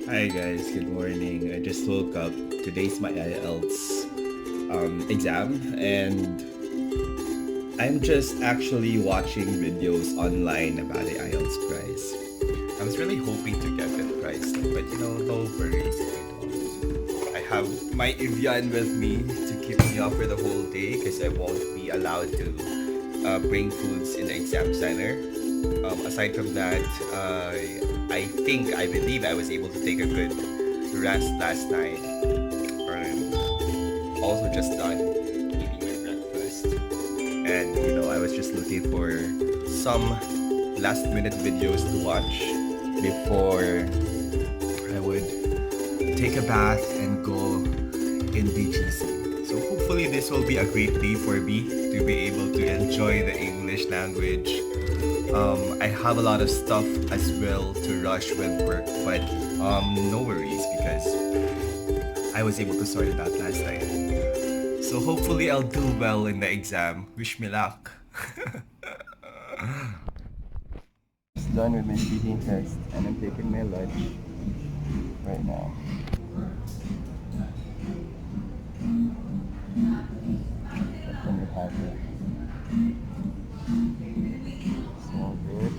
Hi guys, good morning. I just woke up. Today's my IELTS exam, and I'm just actually watching videos online about the IELTS prize. I was really hoping to get that prize, but no worries if I don't. I have my Evian with me to keep me up for the whole day because I won't be allowed to bring foods in the exam center. Aside from that, I believe I was able to take a good rest last night. I'm also just done eating my breakfast. And, I was just looking for some last minute videos to watch before I would take a bath and go in BGC. So hopefully this will be a great day for me to be able to enjoy the English language. I have a lot of stuff as well to rush with work, but no worries because I was able to sort it out last night. So hopefully I'll do well in the exam. Wish me luck. Just done with my speaking test and I'm taking my lunch right now. What can we have here? So good.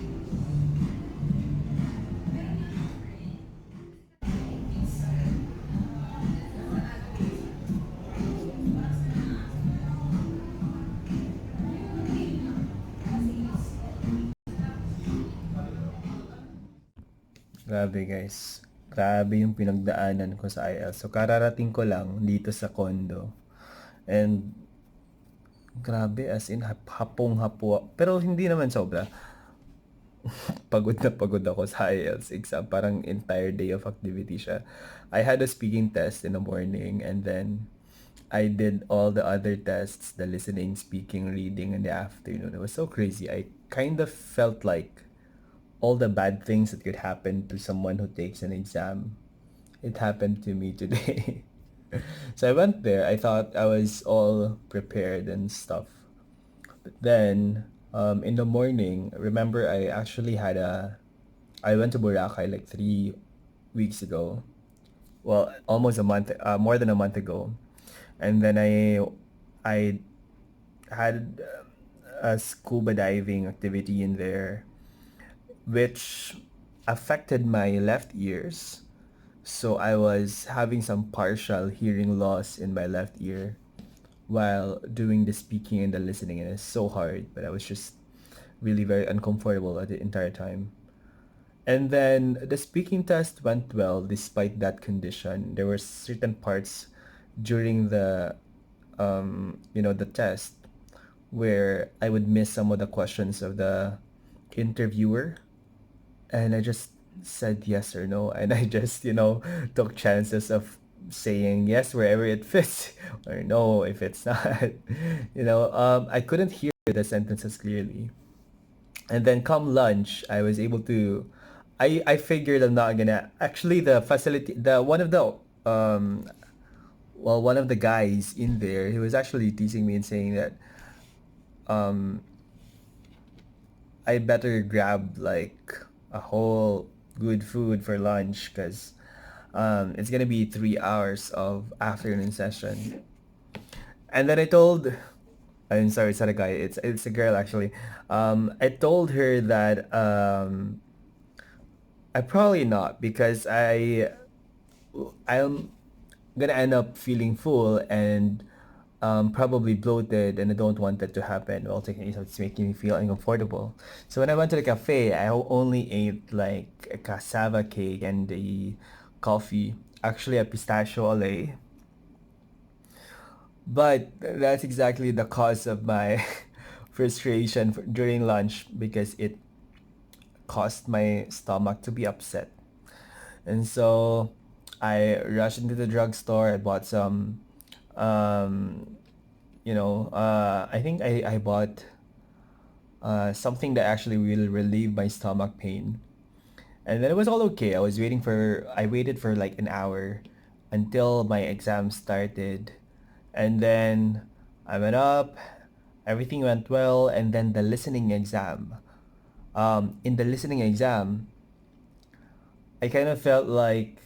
Grabe guys. Grabe yung pinagdaanan ko sa IELTS. So kararating ko lang dito sa condo. And grabe as in hapong-hapo. Pero hindi naman sobra. Pagod na pagod ako sa IELTS exam. Parang entire day of activity siya. I had a speaking test in the morning and then I did all the other tests, the listening, speaking, reading in the afternoon. It was so crazy. I kind of felt like all the bad things that could happen to someone who takes an exam, it happened to me today. So I went there. I thought I was all prepared and stuff. But then, in the morning, remember I actually I went to Boracay like 3 weeks ago. Well, almost a month, more than a month ago. And then I had a scuba diving activity in there, which affected my left ears. So I was having some partial hearing loss in my left ear while doing the speaking and the listening, and it's so hard, but I was just really very uncomfortable at the entire time. And then the speaking test went well despite that condition. There were certain parts during the test where I would miss some of the questions of the interviewer, and I just said yes or no, and I just took chances of saying yes wherever it fits or no if it's not. I couldn't hear the sentences clearly, and then come lunch I was able to. I figured I'm not gonna actually the facility the one of the one of the guys in there, he was actually teasing me and saying that um I better grab like a whole good food for lunch because it's gonna be 3 hours of afternoon session. And then I'm sorry, it's not a guy, it's a girl actually. I told her that I probably not because I'm gonna end up feeling full and probably bloated, and I don't want that to happen while taking it. So it's making me feel uncomfortable. So when I went to the cafe, I only ate like a cassava cake and the coffee, actually a pistachio ole. But that's exactly the cause of my frustration during lunch because it caused my stomach to be upset. And so I rushed into the drugstore. I bought some, um, I think I bought something that actually will relieve my stomach pain. And then it was all okay. I waited for like an hour until my exam started. And then I went up, everything went well, and then the listening exam. In the listening exam, I kind of felt like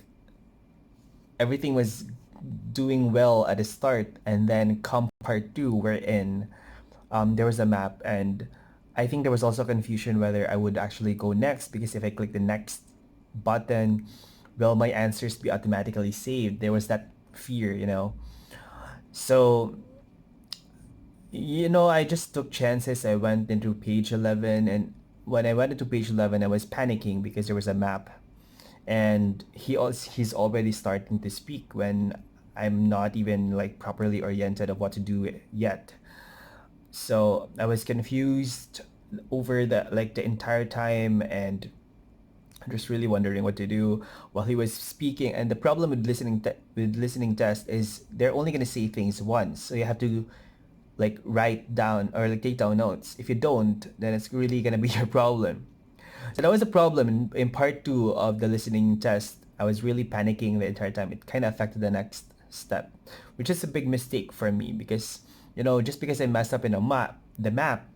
everything was doing well at the start, and then come part two, we're in. There was a map, and I think there was also confusion whether I would actually go next, because if I click the next button, will my answers be automatically saved? There was that fear, you know. So, I just took chances. I went into page 11, and when I went into page 11, I was panicking because there was a map, and he's already starting to speak when I'm not even like properly oriented of what to do yet. So I was confused over the entire time, and just really wondering what to do while he was speaking. And the problem with listening test is they're only gonna say things once, so you have to like write down or like take down notes. If you don't, then it's really gonna be your problem. So that was a problem in part two of the listening test. I was really panicking the entire time. It kind of affected the next step, which is a big mistake for me because, just because I messed up in the map,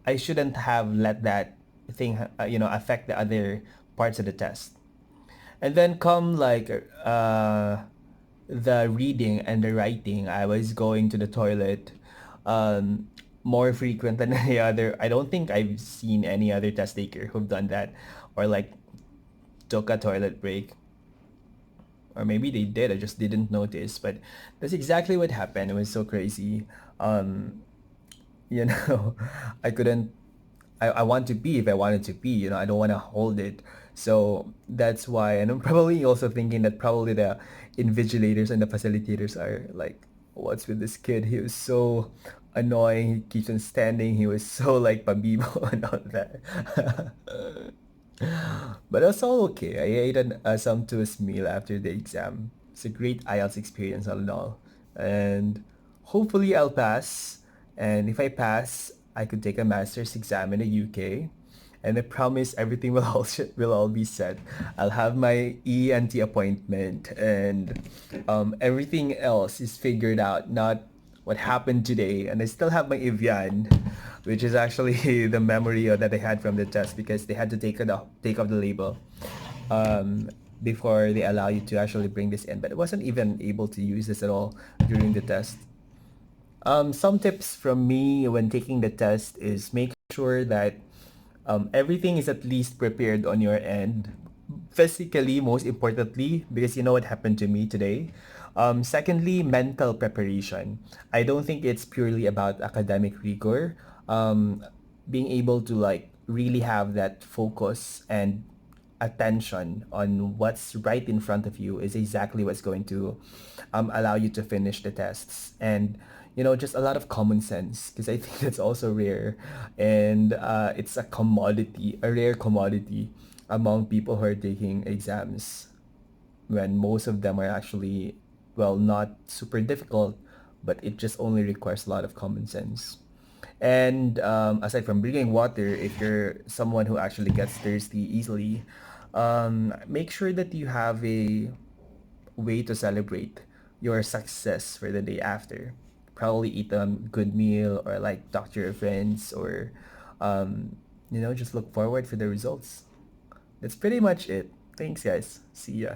I shouldn't have let that thing, affect the other parts of the test. And then come like the reading and the writing, I was going to the toilet um, more frequent than any other. I don't think I've seen any other test taker who've done that, or like took a toilet break. Or maybe they did, I just didn't notice. But that's exactly what happened. It was so crazy. Um, you know, I couldn't I want to pee if I wanted to pee, I don't want to hold it. So that's why, and I'm probably also thinking that probably the invigilators and the facilitators are like, what's with this kid? He was so annoying. He keeps on standing. He was so like pabibo and all that. But that's all okay. I ate a sumptuous meal after the exam. It's a great IELTS experience all in all. And hopefully I'll pass. And if I pass, I could take a master's exam in the UK. And I promise everything will all be set. I'll have my ENT appointment, and everything else is figured out, not what happened today. And I still have my Evian, which is actually the memory that I had from the test, because they had to take off the label um, before they allow you to actually bring this in. But I wasn't even able to use this at all during the test. Some tips from me when taking the test is make sure that everything is at least prepared on your end. Physically, most importantly, because you know what happened to me today. Secondly, mental preparation. I don't think it's purely about academic rigor. Being able to like really have that focus and attention on what's right in front of you is exactly what's going to allow you to finish the tests. And just a lot of common sense, because I think that's also rare, and it's a rare commodity among people who are taking exams, when most of them are actually, well, not super difficult, but it just only requires a lot of common sense. And aside from drinking water, if you're someone who actually gets thirsty easily, make sure that you have a way to celebrate your success for the day after. Probably eat a good meal, or like talk to your friends, or just look forward for the results. That's pretty much it. Thanks, guys. See ya.